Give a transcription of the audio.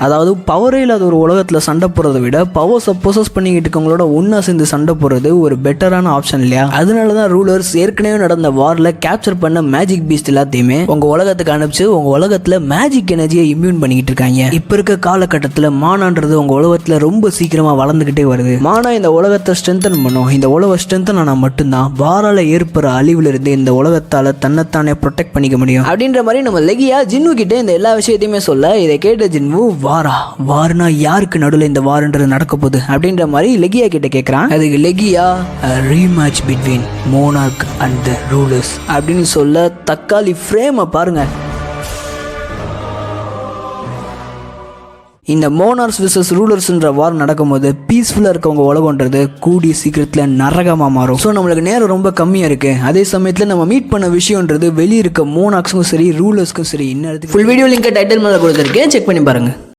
அதாவது பவரே இல்லாத ஒரு உலகத்தில் சண்டை போடுறதை விட பவர்ஸை பொசஸ் பண்ணிக்கிட்டு இருக்கவங்களோட ஒன்றா சேர்ந்து சண்டை போடுறது ஒரு பெட்டரான ஆப்ஷன் இல்லையா? அதனால தான் ரூலர்ஸ் ஏற்கனவே நடந்த வாரில் கேப்சர் பண்ண மேஜிக் பீஸ்ட் எல்லாத்தையுமே உங்கள் உலகத்துக்கு அனுப்பிச்சு உங்கள் உலகத்தில் மேஜிக் எனர்ஜியை இம்யூன் பண்ணிக்கிட்டு இருக்காங்க. இப்போ இருக்க காலகட்டத்தில் மானான்றது உங்கள் உலகத்தில் ரொம்ப சீக்கிரமாக வளர்ந்துக்கிட்டே வருது. மானா இந்த உலகத்தை ஸ்ட்ரென்தன் பண்ணும். இந்த உலகம் ஸ்ட்ரென்தன் ஆனால் மட்டும்தான் வாரால ஏற்படுற அழிவுலேருந்து இந்த உலகத்தால் தன்னைத்தானே ப்ரொடெக்ட் பண்ணிக்க முடியும். அப்படின்ற மாதிரி நம்ம லெகியா ஜின்னு கிட்டே இந்த எல்லா விஷயத்தையுமே சொல்ல, இதை கேட்ட ஜின்னு வார்னா யாருக்கு நடுவில் இந்த வார்ன்றது நடக்க போகுது அப்படின்ற மாதிரி லெகியா கிட்ட கேட்குறான். அதுக்கு லெகியா rematch between Monarch and the Rulers அப்படின்னு சொல்ல, தக்காளி ஃப்ரேமை பாருங்க. இந்த மோனார்ஸ் விசஸ் ரூலர்ஸ்ன்ற வார் நடக்கும்போது பீஸ்ஃபுல்லாக இருக்கவங்க உலகன்றது கூடிய சீக்கிரத்தில் நரகமாக மாறும். ஸோ நம்மளுக்கு நேரம் ரொம்ப கம்மியாக இருக்குது. அதே சமயத்தில் நம்ம மீட் பண்ண விஷயன்றது வெளியே இருக்க மோனார்க்ஸுக்கும் சரி ரூலர்ஸ்க்கும் சரி இன்னும் ஃபுல் வீடியோ லிங்க் டைட்டில் மேலே கொடுத்துருக்கேன், செக் பண்ணி பாருங்கள்.